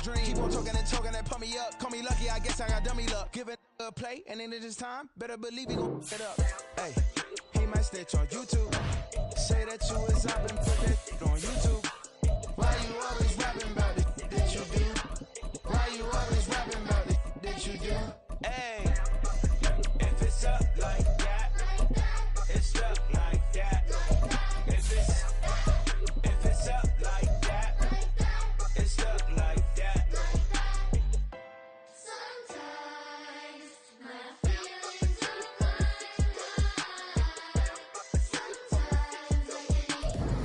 dream. Keep on talking and pump me up. Call me lucky, I guess I got dummy luck. Give it a play, and then it's time. Better believe he gon' it up. Hey, he might snitch on YouTube. Say that you was up and put that on YouTube. Why you always rapping about it? Did you do? Why you always rapping about it? Did you do? Hey, if it's up like that, it's up like that. If it's up like that, it's up like that. Sometimes my feelings are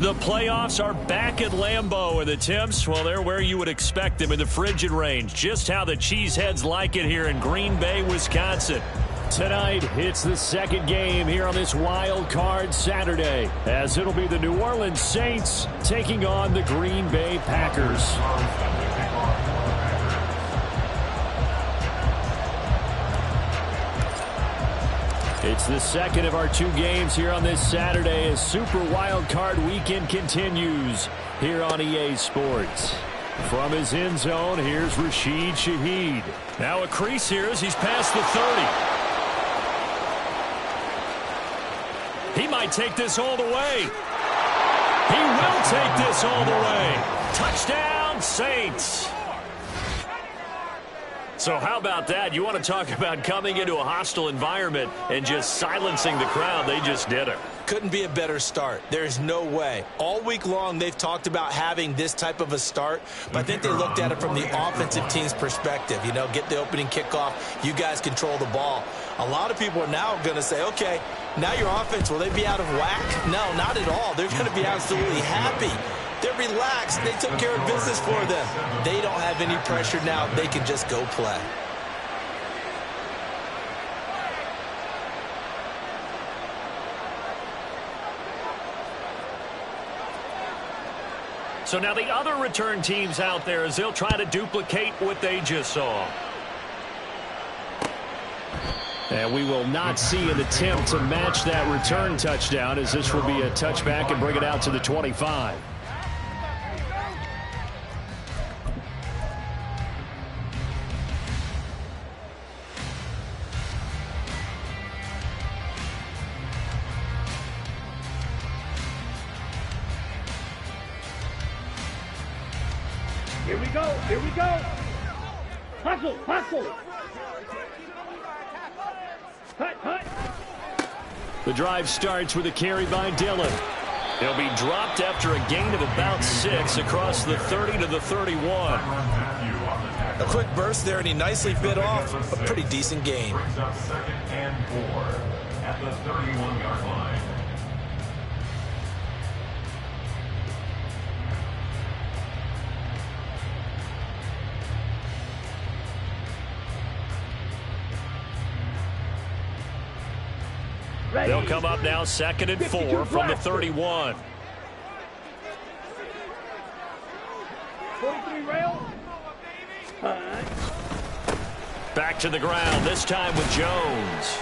The playoffs are back at Lambeau, and the temps, well, they're where you would expect them in the frigid range. Just how the Cheeseheads like it here in Green Bay, Wisconsin. Tonight, it's the second game here on this wild card Saturday, as it'll be the New Orleans Saints taking on the Green Bay Packers. It's the second of our two games here on this Saturday as Super Wild Card Weekend continues here on EA Sports. From his end zone, here's Rashid Shaheed. Now a crease here as he's past the 30. He might take this all the way. He will take this all the way. Touchdown, Saints. So how about that? You want to talk about coming into a hostile environment and just silencing the crowd. They just did it. Couldn't be a better start. There's no way. All week long, they've talked about having this type of a start, but I think they looked at it from the offensive team's perspective. You know, get the opening kickoff. You guys control the ball. A lot of people are now going to say, okay, now your offense, will they be out of whack? No, not at all. They're going to be absolutely happy. They're relaxed. They took care of business for them. They don't have any pressure now. They can just go play. So now the other return teams out there as they'll try to duplicate what they just saw. And we will not see an attempt to match that return touchdown, as this will be a touchback and bring it out to the 25. Here we go. Here we go. Hustle. Hustle. Hut, hut. The drive starts with a carry by Dillon. He'll be dropped after a gain of about 6 across the 30 to the 31. A quick burst there, and he nicely bit off a pretty decent gain. Second and 4 at the 31-yard line. They'll come up now 2nd and 4 from the 31. 43 rail. Back to the ground, this time with Jones.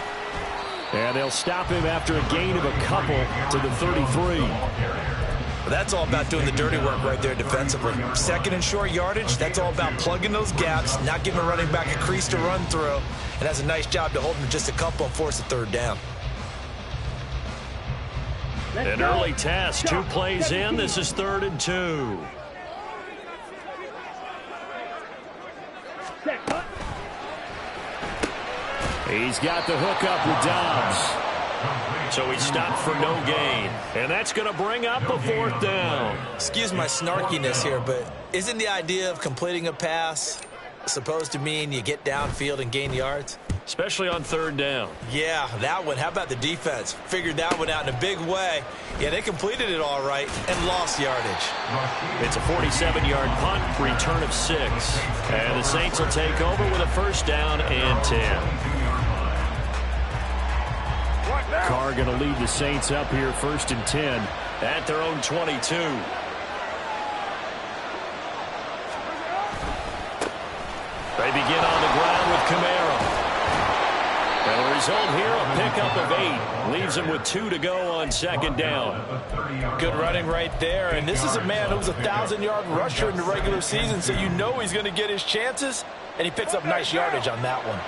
And they'll stop him after a gain of a couple to the 33. Well, that's all about doing the dirty work right there defensively. 2nd and short yardage, that's all about plugging those gaps, not giving a running back a crease to run through. And that's a nice job to hold him to just a couple and force a 3rd down. An early test, 2 plays in. This is 3rd and 2. He's got the hook up with Dobbs. So he stopped for no gain. And that's going to bring up a 4th down. Excuse my snarkiness here, but isn't the idea of completing a pass supposed to mean you get downfield and gain yards? Especially on 3rd down. Yeah, that one. How about the defense? Figured that one out in a big way. Yeah, they completed it all right and lost yardage. It's a 47-yard punt, return of 6. And the Saints will take over with a 1st down and 10. Carr going to lead the Saints up here 1st and 10 at their own 22. They begin on the ground with Kamara. And the result here, a pickup of 8. Leaves him with 2 to go on second down. Good running right there. And this is a man who was a 1,000-yard rusher in the regular season, so you know he's going to get his chances. And he picks up nice yardage on that one.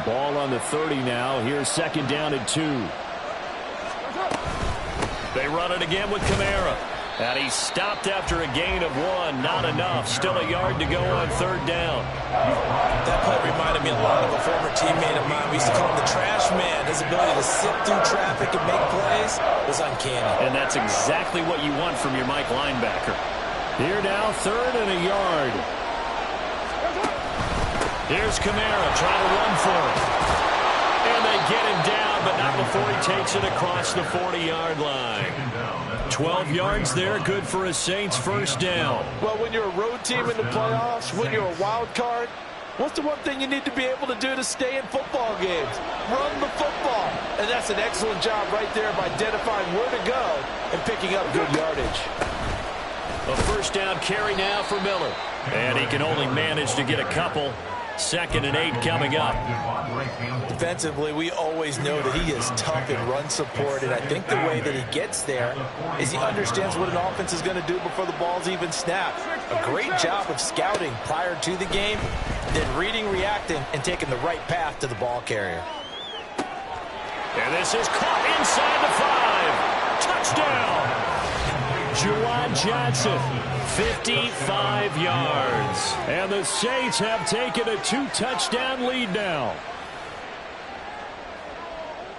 Ball on the 30 now. Here's second down and 2. They run it again with Kamara. And he stopped after a gain of 1. Not enough. Still a yard to go on third down. That play reminded me a lot of a former teammate of mine. We used to call him the trash man. His ability to sift through traffic and make plays was uncanny. And that's exactly what you want from your Mike linebacker. Here now, third and a yard. Here's Kamara trying to run for it. And they get him down, but not before he takes it across the 40-yard line. 12 yards there, good for a Saints first down. Well, when you're a road team in the playoffs, when you're a wild card, what's the one thing you need to be able to do to stay in football games? Run the football. And that's an excellent job right there of identifying where to go and picking up good yardage. A first down carry now for Miller. And he can only manage to get a couple. Second and 8 coming up. Defensively, we always know that he is tough in run support, and I think the way that he gets there is he understands what an offense is going to do before the ball's even snapped. A great job of scouting prior to the game, then reading, reacting, and taking the right path to the ball carrier. And this is caught inside the 5. Touchdown! Juwan Johnson, 55 yards. And the Saints have taken a 2-touchdown lead now.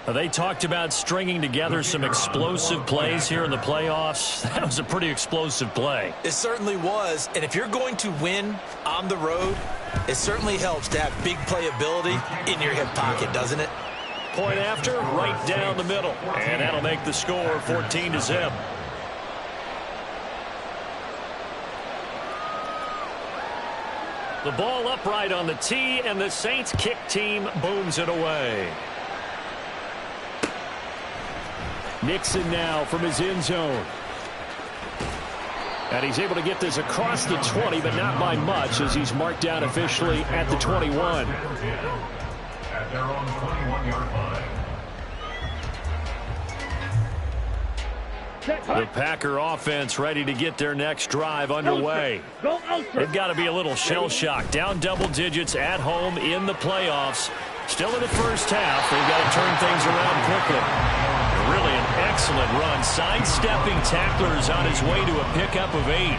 They talked about stringing together some explosive plays here in the playoffs. That was a pretty explosive play. It certainly was. And if you're going to win on the road, it certainly helps to have big playability in your hip pocket, doesn't it? Point after, right down the middle. And that'll make the score 14-0. The ball upright on the tee, and the Saints kick team booms it away. Nixon now from his end zone. And he's able to get this across the 20, but not by much, as he's marked down officially at the 21. At their own 21-yard line. The Packer offense ready to get their next drive underway. They've got to be a little shell-shocked. Down double digits at home in the playoffs. Still in the first half. They've got to turn things around quickly. Really an excellent run. Sidestepping tacklers on his way to a pickup of 8.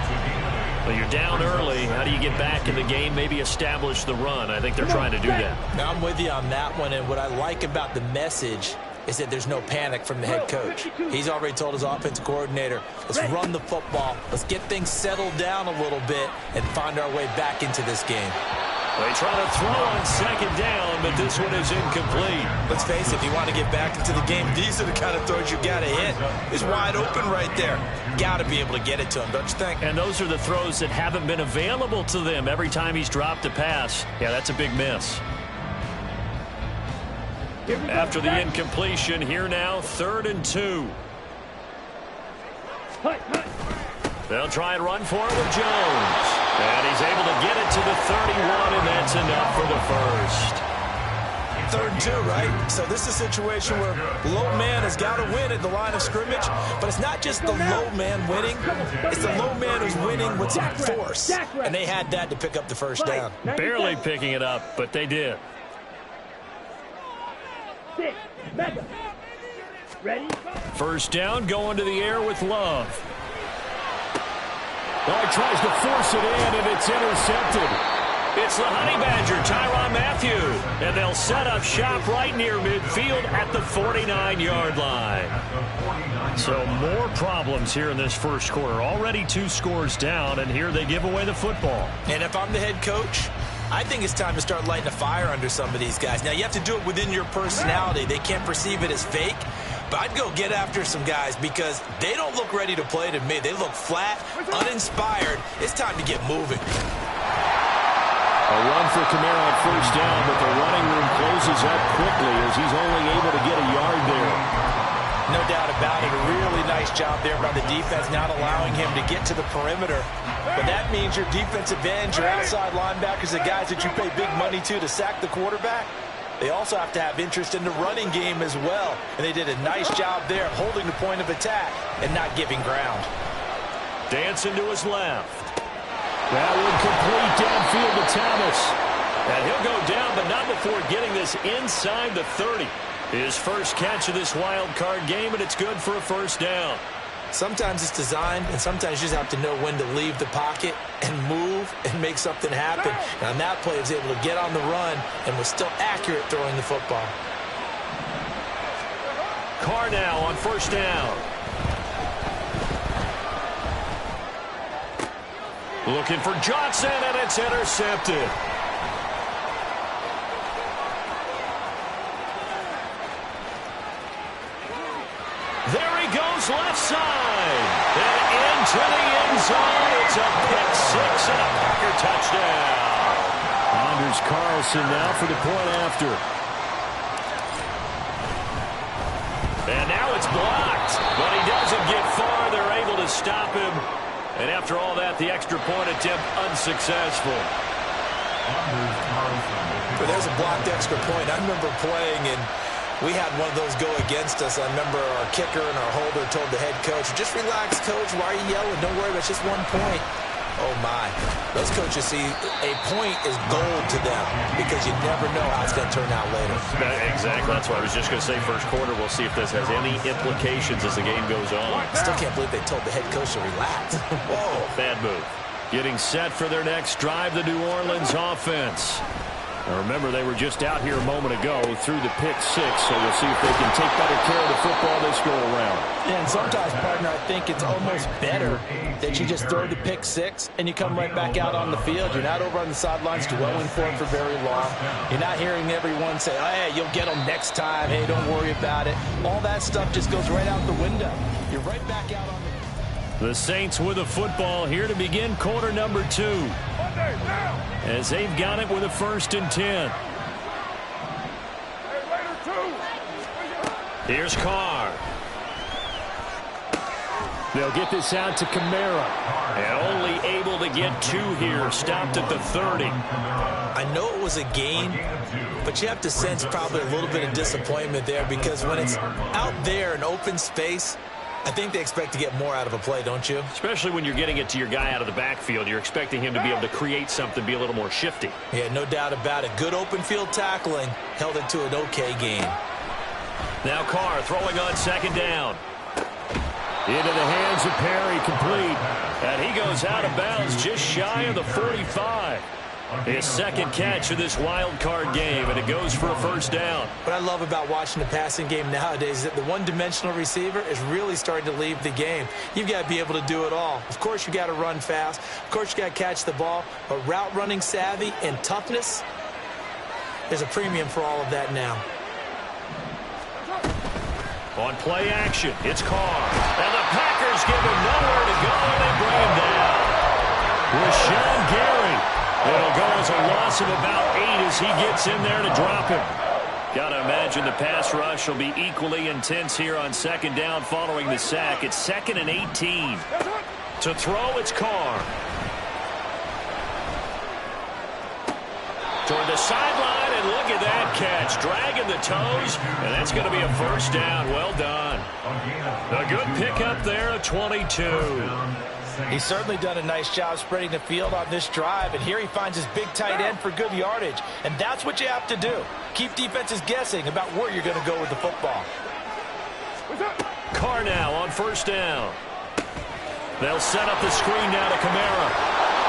Well, you're down early. How do you get back in the game? Maybe establish the run. I think they're trying to do that. Now, I'm with you on that one, and what I like about the message is that there's no panic from the head coach. He's already told his offensive coordinator, let's run the football, let's get things settled down a little bit and find our way back into this game. They try to throw on second down, but this one is incomplete. Let's face it, if you want to get back into the game, these are the kind of throws you got to hit. It's wide open right there. Got to be able to get it to him, don't you think? And those are the throws that haven't been available to them every time he's dropped a pass. Yeah, that's a big miss. After the incompletion, here now, 3rd and 2. They'll try and run for it with Jones. And he's able to get it to the 31, and that's enough for the first. 3rd and 2, right? So this is a situation where low man has got to win at the line of scrimmage, but it's not just the low man winning. It's the low man who's winning with some force. And they had that to pick up the first down. Barely picking it up, but they did. First down, going to the air with Love. Oh, he tries to force it in, and it's intercepted. It's the Honey Badger, Tyrann Mathieu. And they'll set up shop right near midfield at the 49-yard line. So more problems here in this first quarter. Already 2 scores down, and here they give away the football. And if I'm the head coach, I think it's time to start lighting a fire under some of these guys. Now, you have to do it within your personality. They can't perceive it as fake. But I'd go get after some guys because they don't look ready to play to me. They look flat, uninspired. It's time to get moving. A run for Kamara on first down, but the running room closes up quickly as he's only able to get a yard there. No doubt about it. A really nice job there by the defense, not allowing him to get to the perimeter. But that means your defensive ends, your outside linebackers, the guys that you pay big money to sack the quarterback, They also have to have interest in the running game as well. And they did a nice job there holding the point of attack and not giving ground. Dancing to his left. That would complete downfield to Thomas. And he'll go down, but not before getting this inside the 30. His first catch of this wild card game, and it's good for a first down. Sometimes it's designed, and sometimes you just have to know when to leave the pocket and move and make something happen. And on that play, he was able to get on the run and was still accurate throwing the football. Carr now on first down. Looking for Johnson, and it's intercepted. There he goes, left side. And into the end zone. It's a pick six and a Packer touchdown. Anders Carlson now for the point after. And now it's blocked. But he doesn't get far. They're able to stop him. And after all that, the extra point attempt unsuccessful. But there's a blocked extra point. I remember playing, and we had one of those go against us. I remember our kicker and our holder told the head coach, just relax, coach. Why are you yelling? Don't worry, it's just 1 point. Oh, my. Those coaches see a point is gold to them because you never know how it's going to turn out later. Exactly. That's what I was just going to say. First quarter, we'll see if this has any implications as the game goes on. Still can't believe they told the head coach to relax. Whoa. Bad move. Getting set for their next drive, the New Orleans offense. Now remember, they were just out here a moment ago through the pick six, so we'll see if they can take better care of the football this go around. Yeah, and sometimes, partner, I think it's almost better that you just throw the pick six and you come right back out on the field. You're not over on the sidelines dwelling for it for very long. You're not hearing everyone say, oh, hey, you'll get them next time. Hey, don't worry about it. All that stuff just goes right out the window. You're right back out on the... The Saints with a football here to begin quarter number 2. As they've got it with a 1st and 10. Here's Carr. They'll get this out to Kamara. And only able to get 2 here. Stopped at the 30. I know it was a gain, but you have to sense probably a little bit of disappointment there because when it's out there in open space, I think they expect to get more out of a play, don't you? Especially when you're getting it to your guy out of the backfield. You're expecting him to be able to create something, be a little more shifty. Yeah, no doubt about it. Good open field tackling held it to an okay game. Now Carr throwing on 2nd down. Into the hands of Perry, complete. And he goes out of bounds just shy of the 45. His 2nd catch of this wild card game, and it goes for a 1st down. What I love about watching the passing game nowadays is that the one-dimensional receiver is really starting to leave the game. You've got to be able to do it all. Of course, you got to run fast. Of course, you got to catch the ball. But route running savvy and toughness, there's a premium for all of that now. On play action, it's Carr. And the Packers give him nowhere to go, and they bring him down. Rashawn Gary. It'll go as a loss of about 8 as he gets in there to drop him. Got to imagine the pass rush will be equally intense here on 2nd down following the sack. It's 2nd and 18. To throw, it's Carr. Toward the sideline, and look at that catch. Dragging the toes, and that's going to be a 1st down. Well done. A good pickup there at 22. He's certainly done a nice job spreading the field on this drive, and here he finds his big tight end for good yardage. And that's what you have to do. Keep defenses guessing about where you're going to go with the football. Carr now on 1st down. They'll set up the screen now to Kamara.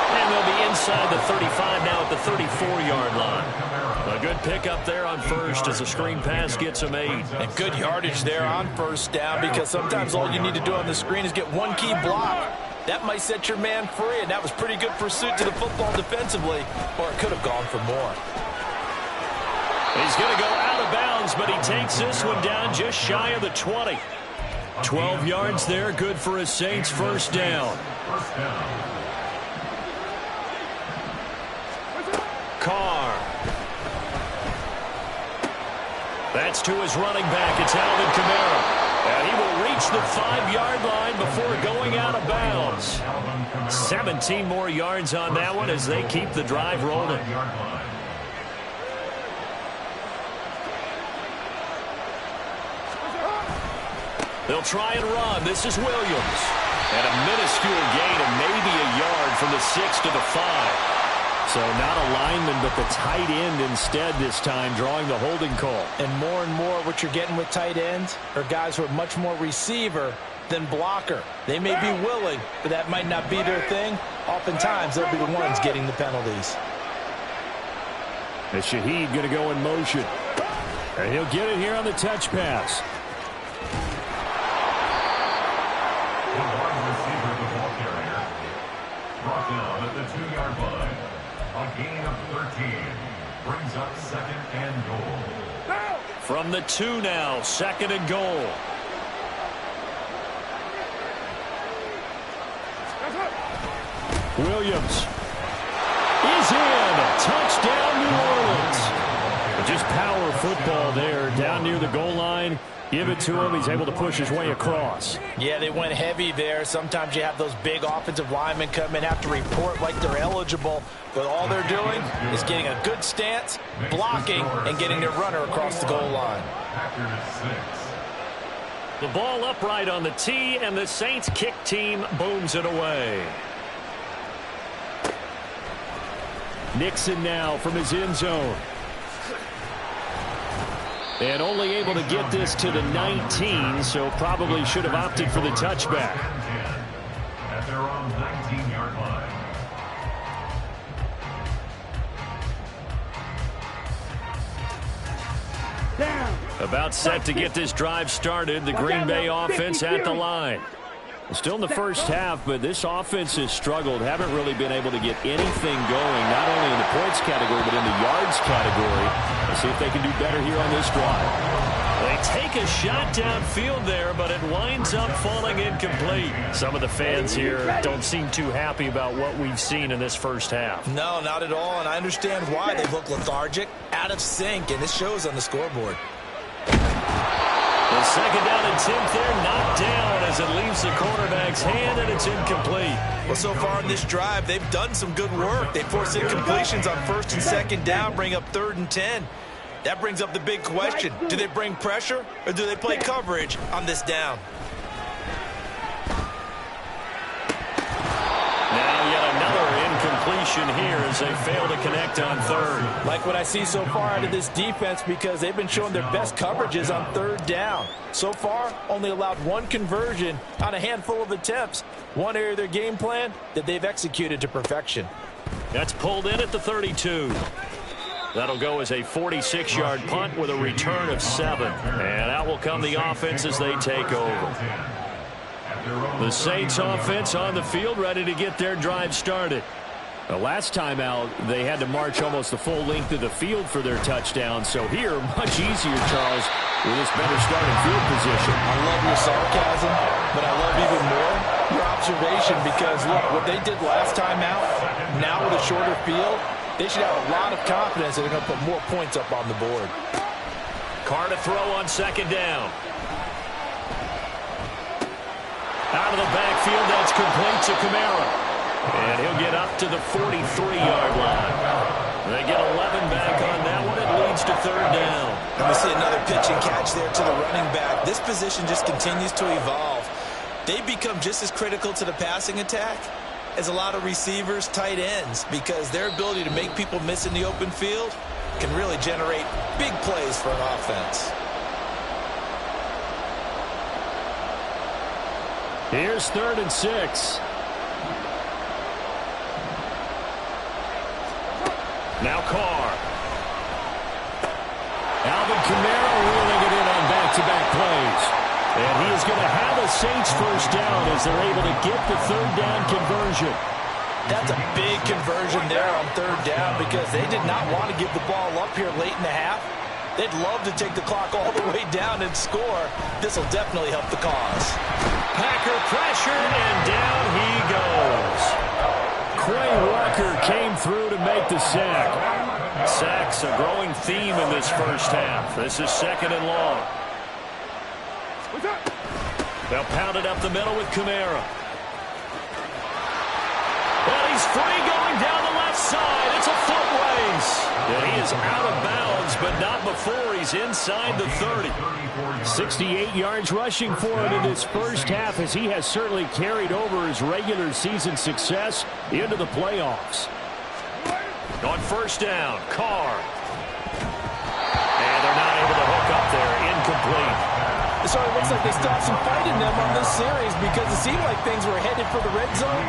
And they'll be inside the 35 now at the 34-yard line. A good pickup there on 1st as the screen pass gets a 8. And good yardage there on 1st down because sometimes all you need to do on the screen is get one key block. That might set your man free, and that was pretty good pursuit to the football defensively, or it could have gone for more. He's going to go out of bounds, but he takes this one down just shy of the 20. 12 yards there, good for a Saints 1st down. Carr. That's to his running back. It's Alvin Kamara. And he will reach the 5-yard line before going out of bounds. 17 more yards on that one as they keep the drive rolling. They'll try and run. This is Williams. And a minuscule gain of maybe a yard from the 6 to the 5. So not a lineman, but the tight end instead this time, drawing the holding call. And more what you're getting with tight ends are guys who are much more receiver than blocker. They may be willing, but that might not be their thing. Oftentimes, they'll be the ones getting the penalties. And Shaheed going to go in motion. And he'll get it here on the touch pass. The wide receiver, the ball carrier, brought down at the 2-yard line. A gain of 13 brings up 2nd and goal. From the 2 now, 2nd and goal. Williams is in. Touchdown, New Orleans. Just power football there down near the goal line. Give it to him. He's able to push his way across. Yeah, they went heavy there. Sometimes you have those big offensive linemen come in, have to report like they're eligible, but all they're doing is getting a good stance, blocking, and getting their runner across the goal line. The ball upright on the tee, and the Saints kick team booms it away. Nixon now from his end zone. And only able to get this to the 19, so probably should have opted for the touchback. At their own 19-yard line. About set to get this drive started. The Green Bay offense at the line. Still in the first half, but this offense has struggled. Haven't really been able to get anything going, not only in the points category, but in the yards category. Let's see if they can do better here on this drive. They take a shot downfield there, but it winds up falling incomplete. Some of the fans here don't seem too happy about what we've seen in this first half. No, not at all, and I understand why. They look lethargic, out of sync, and this shows on the scoreboard. The 2nd down and 10th there, knocked down as it leaves the quarterback's hand, and it's incomplete. Well, so far in this drive, they've done some good work. They force incompletions on 1st and 2nd down, bring up 3rd and 10. That brings up the big question. Do they bring pressure, or do they play coverage on this down? Now yet another incompletion here as they fail to connect on 3rd. Like what I see so far out of this defense, because they've been showing their best coverages on 3rd down. So far, only allowed 1 conversion on a handful of attempts. One area of their game plan that they've executed to perfection. That's pulled in at the 32. That'll go as a 46-yard punt with a return of 7. And out will come the offense as they take over. The Saints offense on the field, ready to get their drive started. The last time out, they had to march almost the full length of the field for their touchdown. So here, much easier, Charles, with this better starting field position. I love your sarcasm, but I love even more your observation, because, look, what they did last time out, now with a shorter field, they should have a lot of confidence that they're going to put more points up on the board. Carr to throw on 2nd down. Out of the backfield, that's complete to Kamara. And he'll get up to the 43-yard line. They get 11 back on that one. It leads to 3rd down. And we see another pitch and catch there to the running back. This position just continues to evolve. They become just as critical to the passing attack as a lot of receivers, tight ends, because their ability to make people miss in the open field can really generate big plays for an offense. Here's 3rd and 6. Now Carr. Alvin Kamara reeling it in on back-to-back plays. And he is going to have a Saints first down as they're able to get the 3rd down conversion. That's a big conversion there on 3rd down, because they did not want to give the ball up here late in the half. They'd love to take the clock all the way down and score. This will definitely help the cause. Packer pressure, and down he goes. Quay Walker came through to make the sack. Sacks a growing theme in this first half. This is 2nd and long. They'll pound it up the middle with Kamara. And he's free going down the left side. It's a foot race. And he is out of bounds but not before he's inside the 30. 68 yards rushing for him in this first half, as he has certainly carried over his regular season success into the playoffs. On first down, Carr. And they're not able to hook up there. Incomplete. So it looks like they stopped some fight in them on this series because it seemed like things were headed for the red zone.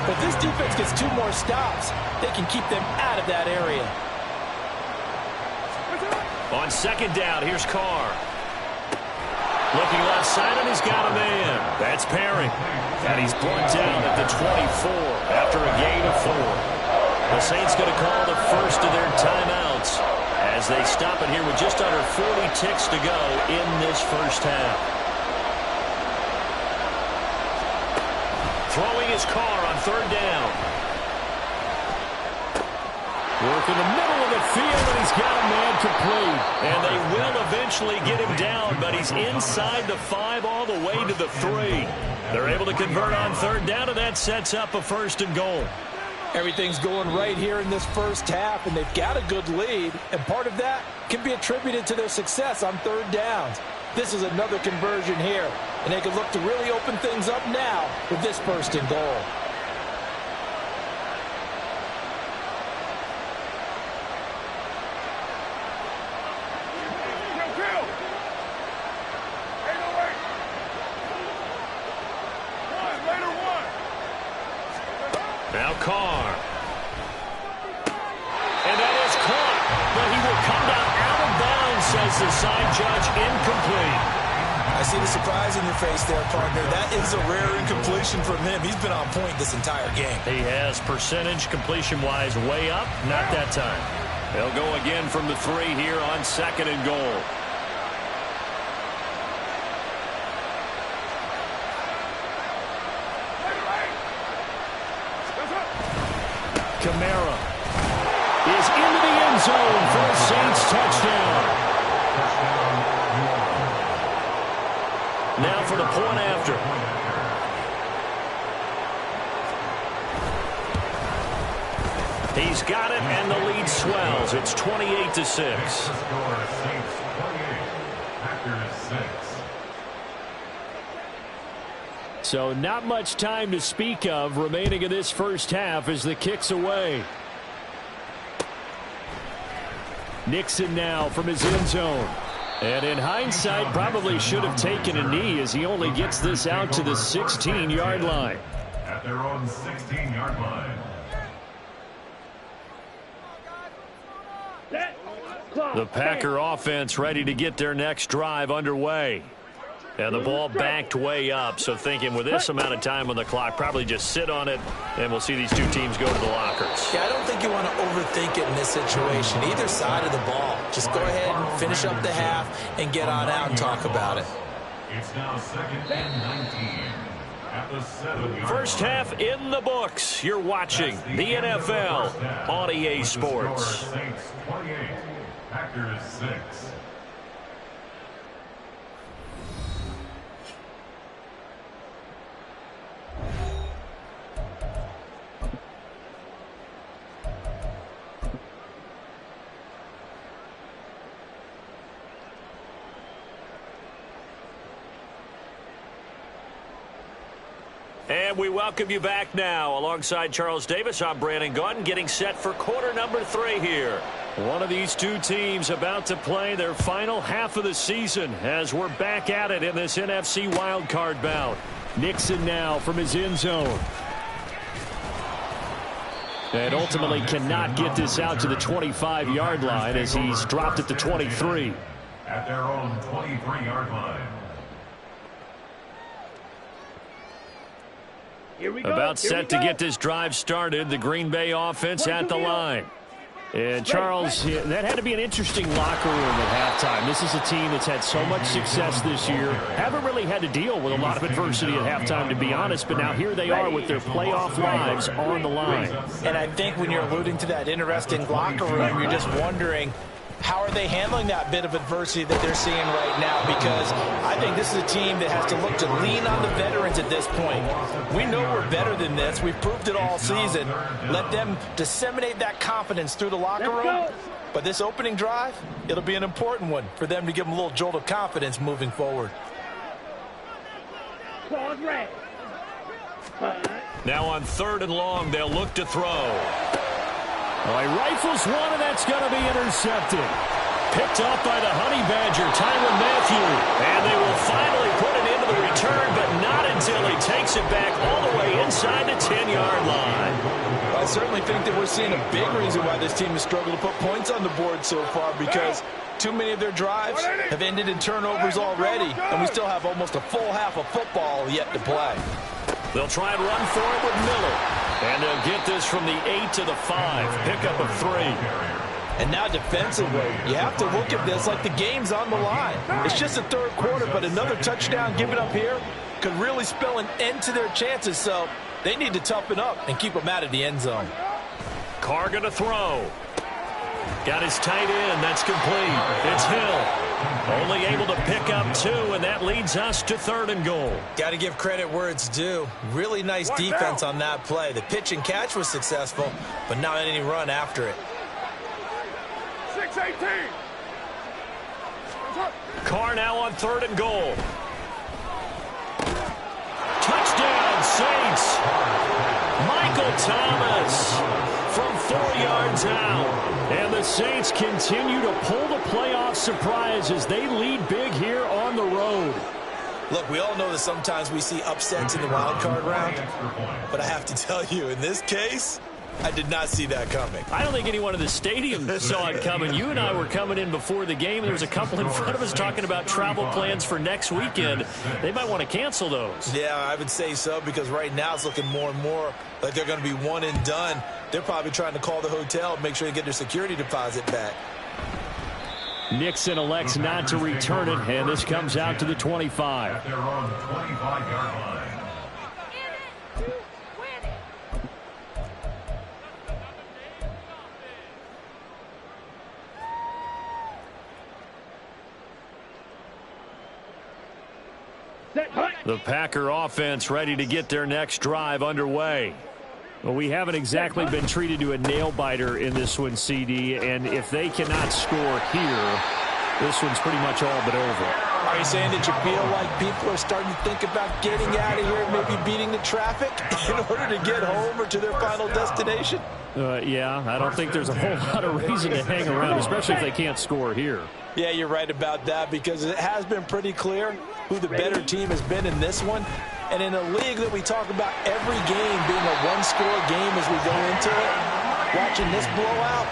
But this defense gets 2 more stops. They can keep them out of that area. On second down, here's Carr. Looking left side, and he's got a man. That's Perry. And he's brought down at the 24 after a gain of 4. The Saints going to call the first of their timeouts as they stop it here with just under 40 ticks to go in this first half. Throwing his Carr on third down. Work in the middle of the field, and he's got a man complete. And they will eventually get him down, but he's inside the 5 all the way to the 3. They're able to convert on third down, and that sets up a first and goal. Everything's going right here in this first half, and they've got a good lead, and part of that can be attributed to their success on third downs. This is another conversion here, and they can look to really open things up now with this first and goal. Now Carr. And that is caught. But he will come down out of bounds, says the side judge. Incomplete. I see the surprise in your face there, partner. That is a rare incompletion from him. He's been on point this entire game. He has percentage completion-wise way up. Not that time. They'll go again from the 3 here on second and goal. Kamara is into the end zone for a Saints touchdown. Now for the point after. He's got it, and the lead swells. It's 28-6. So not much time to speak of remaining in this first half as the kick's away. Nixon now from his end zone. And in hindsight, probably should have taken a knee as he only gets this out to the 16-yard line. At their own 16-yard line. The Packer offense ready to get their next drive underway. And the ball backed way up, so thinking with this amount of time on the clock, probably just sit on it, and we'll see these two teams go to the lockers. Yeah, I don't think you want to overthink it in this situation. Either side of the ball. Just go ahead and finish up the half and get on out and talk about it. It's now 2nd and 19 at the 7-yard First half in the books. You're watching the NFL on EA Sports. Saints 28, Packers 6. And we welcome you back now. Alongside Charles Davis, I'm Brandon Gaudin, getting set for quarter number 3 here. One of these two teams about to play their final half of the season as we're back at it in this NFC wildcard bout. Nixon now from his end zone. And ultimately cannot get this out to the 25-yard line as he's dropped at the 23. At their own 23-yard line. About set to get this drive started. The Green Bay offense at the line. And Charles, that had to be an interesting locker room at halftime. This is a team that's had so much success this year. Haven't really had to deal with a lot of adversity at halftime, to be honest. But now here they are with their playoff lives on the line. And I think when you're alluding to that interesting locker room, you're just wondering, how are they handling that bit of adversity that they're seeing right now? Because I think this is a team that has to look to lean on the veterans at this point. We know we're better than this. We've proved it all season. Let them disseminate that confidence through the locker room, But this opening drive, it'll be an important one for them to give them a little jolt of confidence moving forward. Claws red. Now on 3rd and long, they'll look to throw. Well, he rifles one, and that's going to be intercepted. Picked off by the Honey Badger, Tyrann Mathieu. And they will finally put it into the return, but not until he takes it back all the way inside the 10-yard line. I certainly think that we're seeing a big reason why this team has struggled to put points on the board so far, because too many of their drives have ended in turnovers already, and we still have almost a full half of football yet to play. They'll try and run for it with Miller. And they'll get this from the 8 to the 5. Pickup of 3. And now defensively, you have to look at this like the game's on the line. It's just the 3rd quarter, but another touchdown given up here could really spell an end to their chances, so they need to toughen up and keep them out of the end zone. Carr going to throw. Got his tight end. That's complete. It's Hill. Only able to pick up 2, and that leads us to 3rd and goal. Got to give credit where it's due. Really nice defense on that play. The pitch and catch was successful, but not any run after it. 6-18. Carr now on 3rd and goal. Touchdown, Saints. Michael Thomas from 4 yards out. And the Saints continue to pull the playoff surprise as they lead big here on the road. Look, we all know that sometimes we see upsets in the wild card round, but I have to tell you, in this case, I did not see that coming. I don't think anyone in the stadium saw it coming. You and I were coming in before the game. There was a couple in front of us talking about travel plans for next weekend. They might want to cancel those. Yeah, I would say so, because right now it's looking more and more like they're going to be one and done. They're probably trying to call the hotel and make sure they get their security deposit back. Nixon elects not to return it, and this comes out to the 25. They're on the 25-yard line. The Packer offense ready to get their next drive underway. Well, we haven't exactly been treated to a nail-biter in this one, CD, and if they cannot score here, this one's pretty much all but over. Are you saying that you feel like people are starting to think about getting out of here and maybe beating the traffic in order to get home or to their final destination? Yeah, I don't think there's a whole lot of reason to hang around, especially if they can't score here. Yeah, you're right about that, because it has been pretty clear who the better team has been in this one. And in a league that we talk about every game being a one-score game as we go into it, watching this blowout,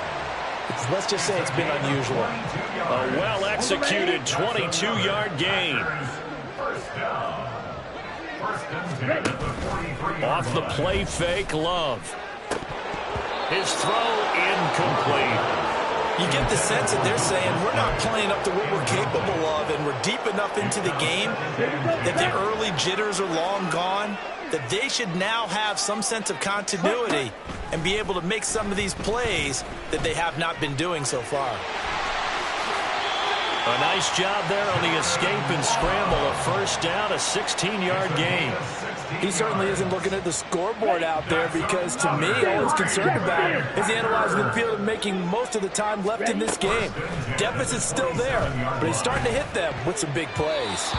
let's just say it's been unusual. A well-executed 22-yard gain. Off the play fake, Love. His throw incomplete. You get the sense that they're saying we're not playing up to what we're capable of, and we're deep enough into the game that the early jitters are long gone, that they should now have some sense of continuity and be able to make some of these plays that they have not been doing so far. A nice job there on the escape and scramble. A first down, a 16-yard gain. He certainly isn't looking at the scoreboard out there, because to me, all he's concerned about is analyzing the field and making most of the time left in this game. Deficit's still there, but he's starting to hit them with some big plays.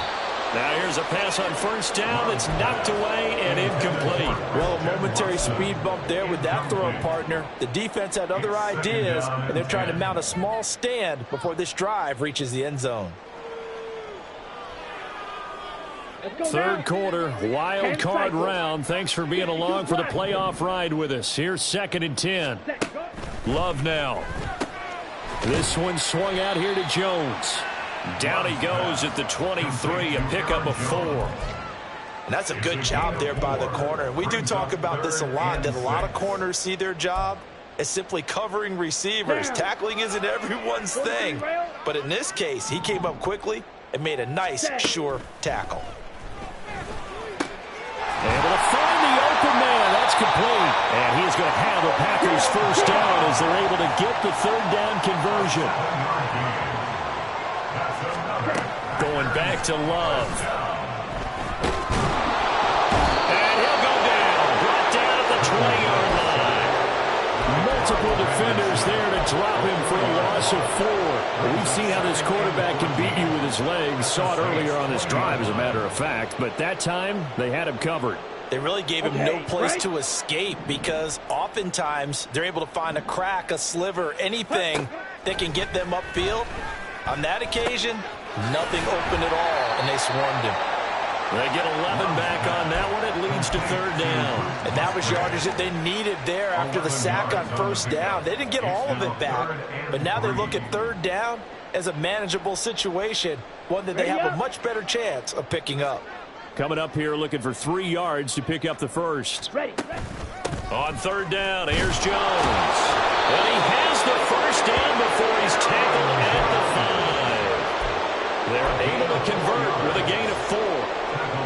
Now here's a pass on first down that's knocked away and incomplete. Well, a momentary speed bump there with that throw, partner. The defense had other ideas, and they're trying to mount a small stand before this drive reaches the end zone. Third quarter, wild card round. Thanks for being along for the playoff ride with us. Here's 2nd and 10. Love now. This one swung out here to Jones. Down he goes at the 23, a pickup of 4. And that's a good job there by the corner. And we do talk about this a lot, that a lot of corners see their job as simply covering receivers. Tackling isn't everyone's thing. But in this case, he came up quickly and made a nice, sure tackle. Able to find the open man. That's complete. And he's going to have the Packers first down as they're able to get the 3rd down conversion. Going back to Love. And he'll go down. Brought down at the 20-yard line. Multiple defenders there to drop him for a loss loss of 4. We've seen how this quarterback can beat you with his legs. Saw it earlier on this drive, as a matter of fact. But that time, they had him covered. They really gave him no place to escape because oftentimes they're able to find a crack, a sliver, anything that can get them upfield. On that occasion, nothing open at all, and they swarmed him. They get 11 back on that one. It leads to 3rd down. And that was yardage that they needed there after the sack on 1st down. They didn't get all of it back, but now they look at 3rd down as a manageable situation, one that they have a much better chance of picking up. Coming up here looking for 3 yards to pick up the first. On 3rd down, here's Jones. And he has the first down before he's tackled at the 5. They're able to convert with a gain of 4.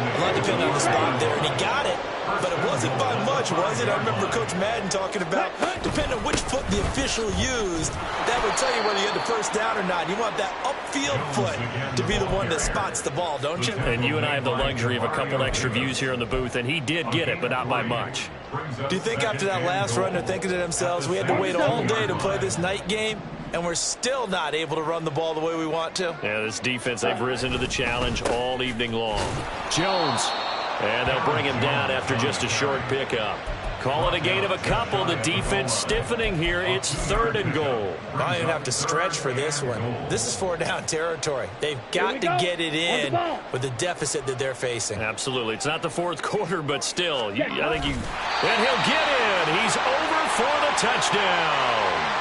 A lot depending on the spot there, and he got it, but it wasn't by much, was it? I remember Coach Madden talking about, depending on which foot the official used, that would tell you whether you had the first down or not. You want that upfield foot to be the one that spots the ball, don't you? And you and I have the luxury of a couple extra views here in the booth, and he did get it, but not by much. Do you think after that last run they're thinking to themselves, we had to wait all day to play this night game, and we're still not able to run the ball the way we want to? Yeah, this defense, they've risen to the challenge all evening long. Jones, and they'll bring him down after just a short pickup. Call it a gain of a couple. The defense stiffening here. It's 3rd and goal. I don't even have to stretch for this one. This is 4th-down territory. They've got to get it in with the deficit that they're facing. Absolutely. It's not the 4th quarter, but still, I think you... And he'll get in. He's over for the touchdown.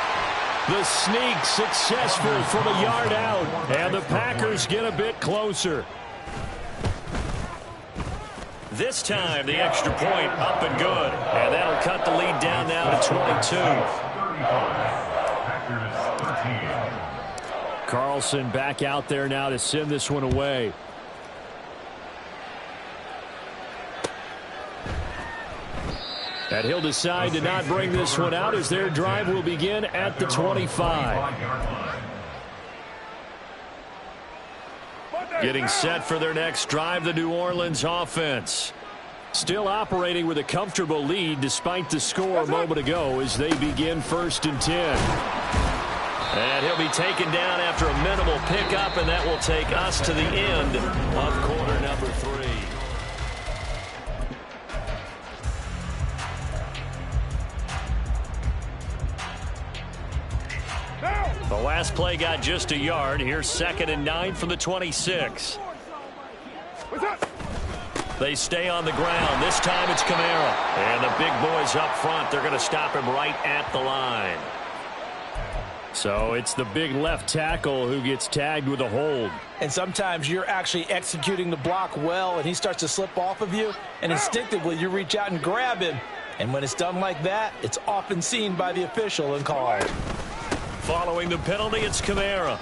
The sneak successful from a yard out, and the Packers get a bit closer. This time, the extra point up and good, and that'll cut the lead down now to 22. Carlson back out there now to send this one away. And he'll decide to not bring this one out as their drive will begin at the 25. Getting set for their next drive, the New Orleans offense. Still operating with a comfortable lead despite the score a moment ago as they begin 1st and 10. And he'll be taken down after a minimal pickup, and that will take us to the end of quarter number 3. The last play got just a yard. Here's 2nd and 9 from the 26. They stay on the ground. This time it's Kamara. And the big boys up front, they're going to stop him right at the line. So it's the big left tackle who gets tagged with a hold. And sometimes you're actually executing the block well, and he starts to slip off of you, and instinctively you reach out and grab him. And when it's done like that, it's often seen by the official and called. Following the penalty, it's Kamara.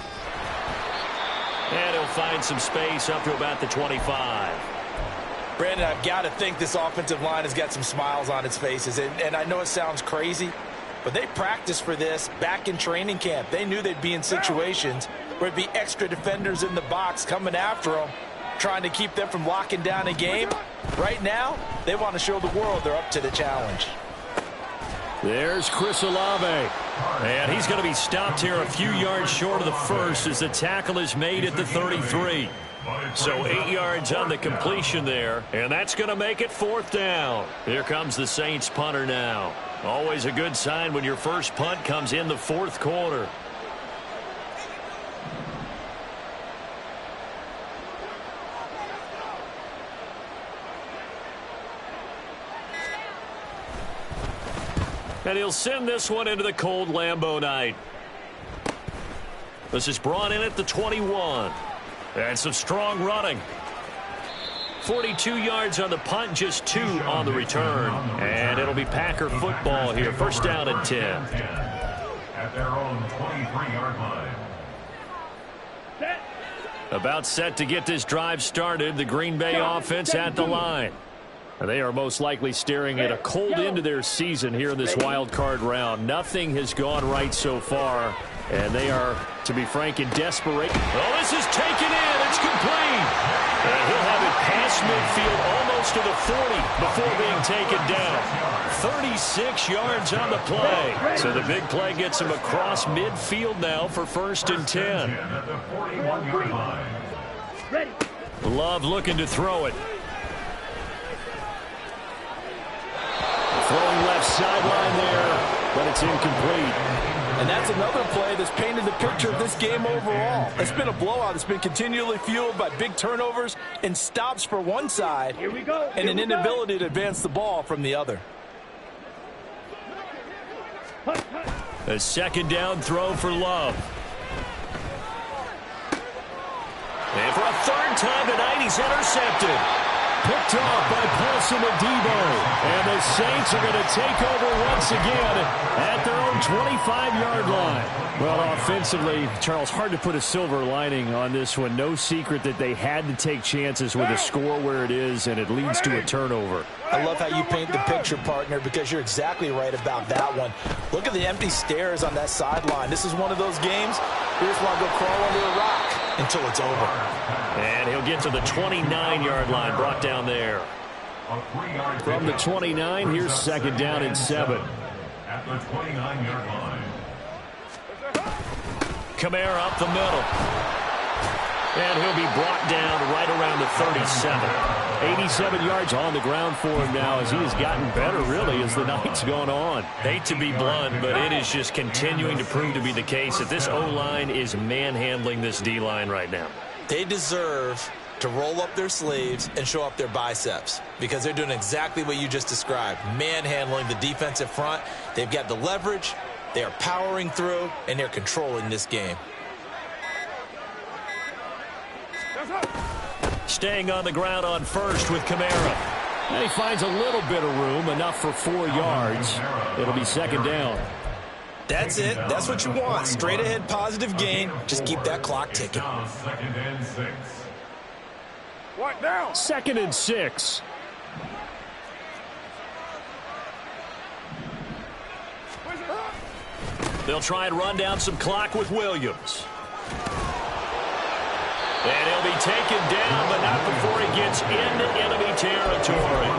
And he'll find some space up to about the 25. Brandon, I've got to think this offensive line has got some smiles on its faces. And I know it sounds crazy, but they practiced for this back in training camp. They knew they'd be in situations where it'd be extra defenders in the box coming after them, trying to keep them from locking down a game. Right now, they want to show the world they're up to the challenge. There's Chris Olave. And he's going to be stopped here a few yards short of the first as the tackle is made at the 33. So 8 yards on the completion there, and that's going to make it 4th down. Here comes the Saints punter now. Always a good sign when your first punt comes in the 4th quarter. And he'll send this one into the cold Lambeau night. This is brought in at the 21. And some strong running. 42 yards on the punt, just 2 on the return. And it'll be Packer football here. 1st down and 10. At their own 23-yard line. About set to get this drive started. The Green Bay offense at the line. They are most likely staring at a cold end to their season here in this wild card round. Nothing has gone right so far, and they are, to be frank, in desperation. Oh, this is taken in. It's complete. And he'll have it past midfield almost to the 40 before being taken down. 36 yards on the play. So the big play gets him across midfield now for 1st and 10. Love looking to throw it. Throwing left sideline there, but it's incomplete. And that's another play that's painted the picture of this game overall. It's been a blowout. It's been continually fueled by big turnovers and stops for one side and an inability to advance the ball from the other. A 2nd down throw for Love. And for a 3rd time tonight, he's intercepted. Picked off by Paulson Adebo. And the Saints are going to take over once again at their own 25-yard line. Well, offensively, Charles, hard to put a silver lining on this one. No secret that they had to take chances with a score where it is, and it leads to a turnover. I love how you paint the picture, partner, because you're exactly right about that one. Look at the empty stairs on that sideline. This is one of those games you just want to go crawl under a rock until it's over. And he'll get to the 29-yard line, brought down there. From the 29, here's 2nd down and 7. At the 29-yard line. Kamara up the middle. And he'll be brought down right around the 37. 87 yards on the ground for him now as he has gotten better, really, as the night's gone on. Hate to be blunt, but it is just continuing to prove to be the case that this O-line is manhandling this D-line right now. They deserve to roll up their sleeves and show up their biceps because they're doing exactly what you just described, manhandling the defensive front. They've got the leverage, they are powering through, and they're controlling this game. Staying on the ground on 1st with Kamara. And he finds a little bit of room, enough for 4 yards. It'll be 2nd down. That's it. That's what you want. Straight ahead, positive gain. Just keep that clock ticking. 2nd and 6. What now? 2nd and 6. They'll try and run down some clock with Williams. And he'll be taken down, but not before he gets into enemy territory.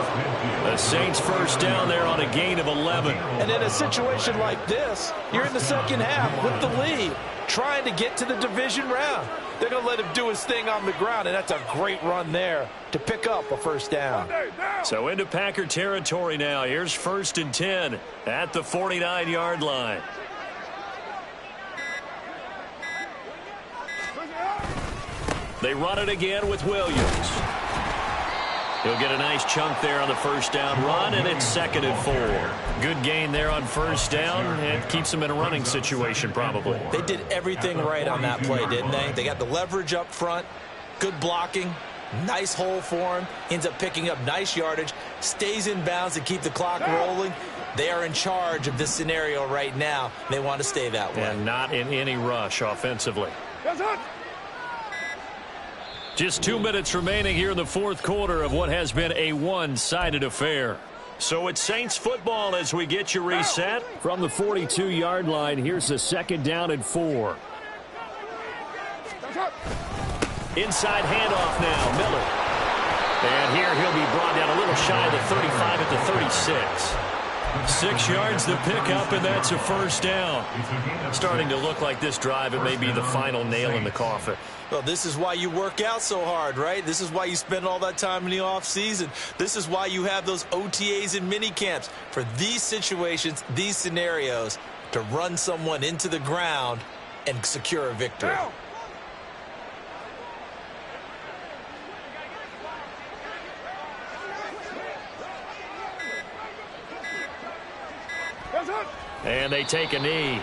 The Saints 1st down there on a gain of 11. And in a situation like this, you're in the 2nd half with the lead, trying to get to the division round. They're going to let him do his thing on the ground, and that's a great run there to pick up a 1st down. So into Packer territory now. Here's 1st and 10 at the 49-yard line. They run it again with Williams. He'll get a nice chunk there on the 1st down run, and it's 2nd and 4. Good gain there on 1st down, and keeps him in a running situation probably. They did everything right on that play, didn't they? They got the leverage up front, good blocking, nice hole for him, ends up picking up nice yardage, stays in bounds to keep the clock rolling. They are in charge of this scenario right now. They want to stay that way. And not in any rush offensively. Just 2 minutes remaining here in the 4th quarter of what has been a one-sided affair. So it's Saints football as we get you reset. From the 42-yard line, here's the 2nd down and 4. Inside handoff now, Miller. And here he'll be brought down a little shy of the 35 at the 36. 6 yards to pick up, and that's a 1st down. Starting to look like this drive, it may be the final nail in the coffin. Well, this is why you work out so hard, right? This is why you spend all that time in the offseason. This is why you have those OTAs and mini camps. For these situations, these scenarios, to run someone into the ground and secure a victory. And they take a knee.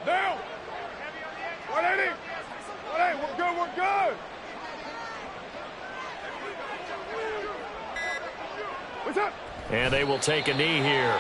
Down! 180! 180, we're good, we're good! What's up? And they will take a knee here.